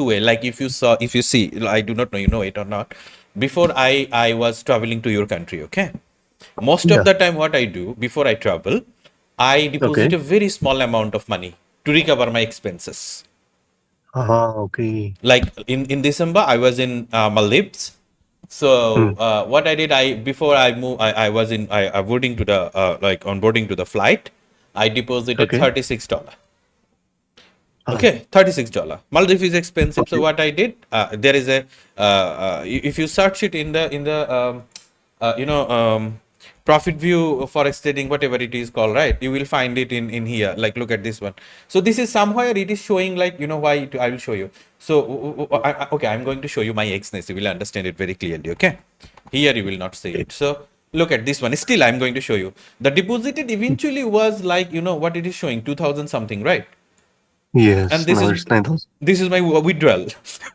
way. Like if you see, I do not know you know it or not. Before I was traveling to your country, okay. Most of Yeah. the time, what I do before I travel, I deposit Okay. a very small amount of money to recover my expenses. Okay. Like in December, I was in Maldives. So Hmm. what I did, I before I move, I was in I boarding to the like on boarding to the flight, I deposited Okay. $36. Ah. Okay, $36. Maldives is expensive. So Okay. what I did, there is a if you search it in the profit view forex trading, whatever it is called, right? You will find it in here. Like look at this one. So this is somewhere it is showing like why I will show you. So okay, I'm going to show you my xness. You will understand it very clearly. Okay, here you will not see Okay. it. So look at this one. Still, I'm going to show you. The deposited eventually was like what it is showing 2000 something, right? And Yes. Now it's 9,000. this is my withdrawal.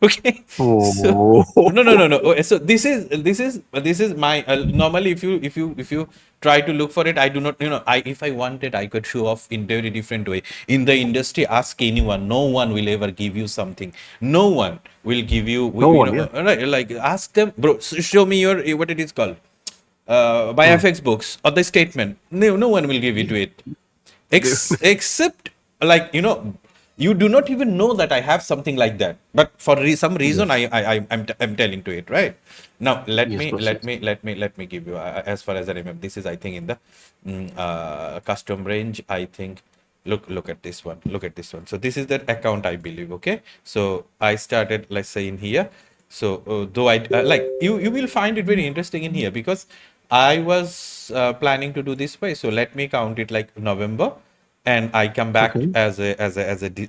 Okay, so Oh. no. Okay, so this is my normally if you try to look for it, I do not I if I wanted I could show off in very different way in the industry. Ask anyone, no one will ever give you something. No one will give you No one. Yeah. right, like ask them, bro, show me your what it is called my Hmm. FX books or the statement. No one will give you to it. They- Except like you do not even know that I have something like that, but for some reason Yes. I'm telling to it right now. let Yes, me boss. let Yes. me let me let me give you as far as I remember, this is I think in the custom range, I think. Look at this one, look at this one. So this is the account, I believe. Okay, so I started, let's say, in here. So though I like you will find it very interesting in here because I was planning to do this way. So let me count it like November, and I come back Okay.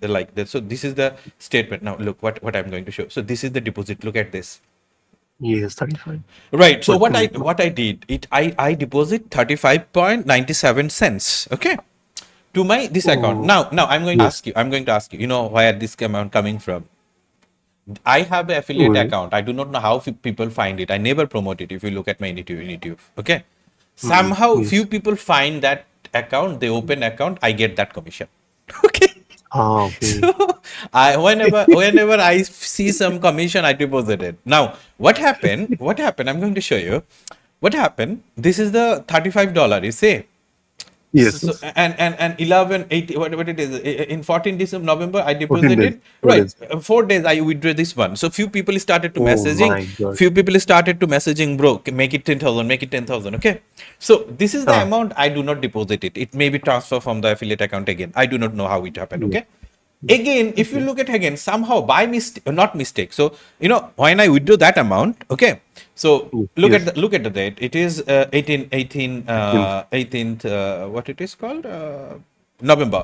like that. So this is the statement. Now look what I'm going to show. So this is the deposit. Look at this. Yes. 35. Right. So But what I did, I deposit 35.97 cents. Okay. To my this account. oh. Now I'm going to Yes. ask you. I'm going to ask you. Where this amount coming from? I have an affiliate Oh. account. I do not know how people find it. I never promote it. If you look at my YouTube. Okay. Hmm. Somehow few Yes. people find that account. They open account. I get that commission. Okay. Ah. Okay. So I whenever I see some commission, I deposit it. Now what happened? What happened? I'm going to show you. What happened? This is the $35. You see. So, Yes. so Yes. and 11 8 what it is in 14 December November I 14 days. deposited, 4 days. right. 4 days I withdraw this one. So few people started to Oh messaging, my God. bro, make it 10,000, make it 10,000. Okay, so this is the Ah. amount. I do not deposit it. It may be transfer from the affiliate account again. I do not know how it happened. Yeah. Okay, again if you Okay. look at again somehow by mistake, not mistake. So when I withdraw that amount, okay, so Yes. look at the date. It is 18th 18th what it is called November.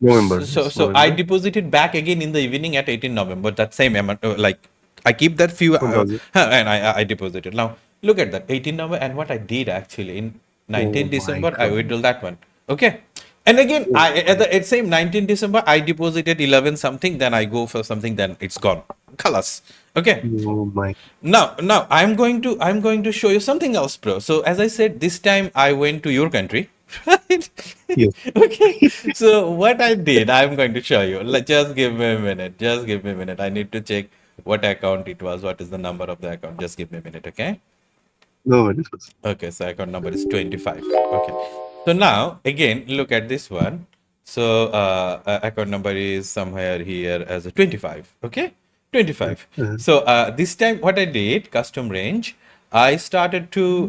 November. So Yes. so I November. deposited back again in the evening at 18 November, that same amount, like I keep that few 1,000. and I deposited. Now look at that 18 November, and what I did actually in Oh 19 my December I God. withdrew that one. Okay, and again Oh I at my. the at same 19 December I deposited 11 something, then I go for something, then it's gone. Colors. Okay, Oh my. now I'm going to show you something else, bro. So as I said, this time I went to your country, right? Yes. Okay. So what I did, I'm going to show you. Just give me a minute. Just give me a minute. I need to check what account it was. What is the number of the account? Just give me a minute, okay? No worries. Boss. Okay, so account number is 25. Okay. So now again, look at this one. So account number is somewhere here as a 25. Okay, 25. So this time, what I did, custom range, I started to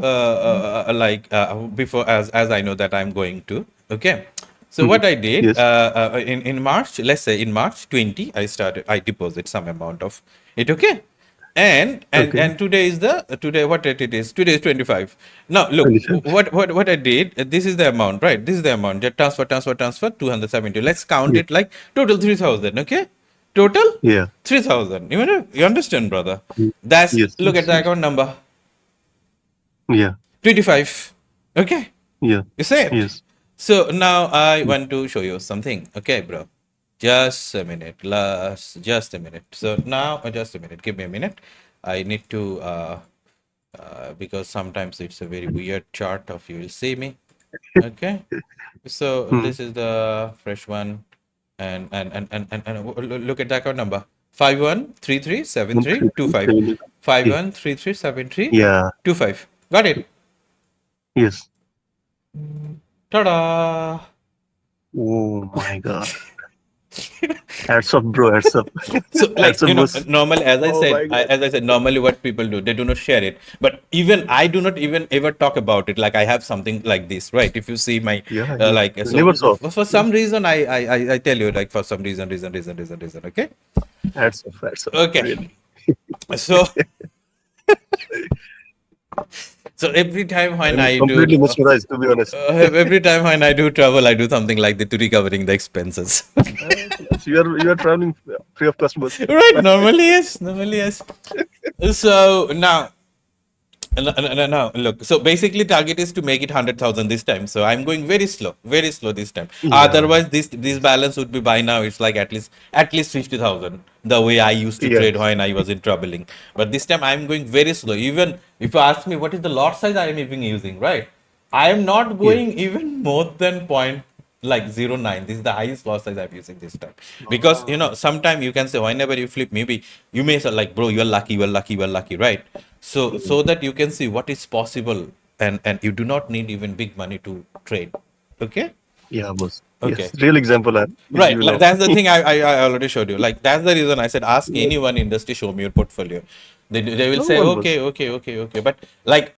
before, as I know that I'm going to. Okay. So Mhm. what I did Yes. in March, let's say in March 20, I deposit some amount of it. Okay, and Okay. today is the today what date it is, today is 25. Now look 25. what I did, this is the amount, right? This is the amount, just transfer 270. Let's count Yes. it like total 3000. Okay, total Yeah. 3000. You understand, brother? Mm. That's, Yes. look at Yes. the Yes. account number, Yeah. 25. Okay, Yeah. you see it. Yes. So now I Mm. want to show you something. Okay, bro, just a minute, just a minute. So now just a minute, give me a minute. I need to because sometimes it's a very weird chart of, you will see me. Okay, so Mm. this is the fresh one, and look at the account number 51337325. 51337325. Yeah. Got it. Yes. Ta-da. Oh my God. Hats off, bro. Hats off. So like Hats off, boss. normally, Oh my God. as I said, normally what people do, they do not share it, but even I do not even ever talk about it. Like I have something like this, right? If you see my Yeah, yeah. so Never saw. for Yeah. some reason I tell you, like for some reason, okay. Hats off. Hats off. Okay, Really. so so every time when I'm I do completely mesmerized, to be honest. every time when I do travel, I do something like that to recovering the expenses. Yes, you are traveling free of cost, boss. Right, normally yes, so now no, look. So basically, target is to make it 100,000 this time. So I'm going very slow this time. Yeah. Otherwise, this balance would be by now. It's like at least 50,000. The way I used to trade Yes. when I was in troubling. But this time I'm going very slow. Even if you ask me what is the lot size I am even using, right? I am not Yes. going even more than point like 0.9. This is the highest lot size I'm using this time. Because Wow. sometimes you can say whenever you flip, maybe you may say like, bro, you're lucky, right? So that you can see what is possible, and you do not need even big money to trade. Okay? Yeah, boss. Okay. Yes. Real example I will give Right, you like now. that's the thing I already showed you. Like that's the reason I said ask Yeah. anyone industry, show me your portfolio. They will No say one, boss. okay. But like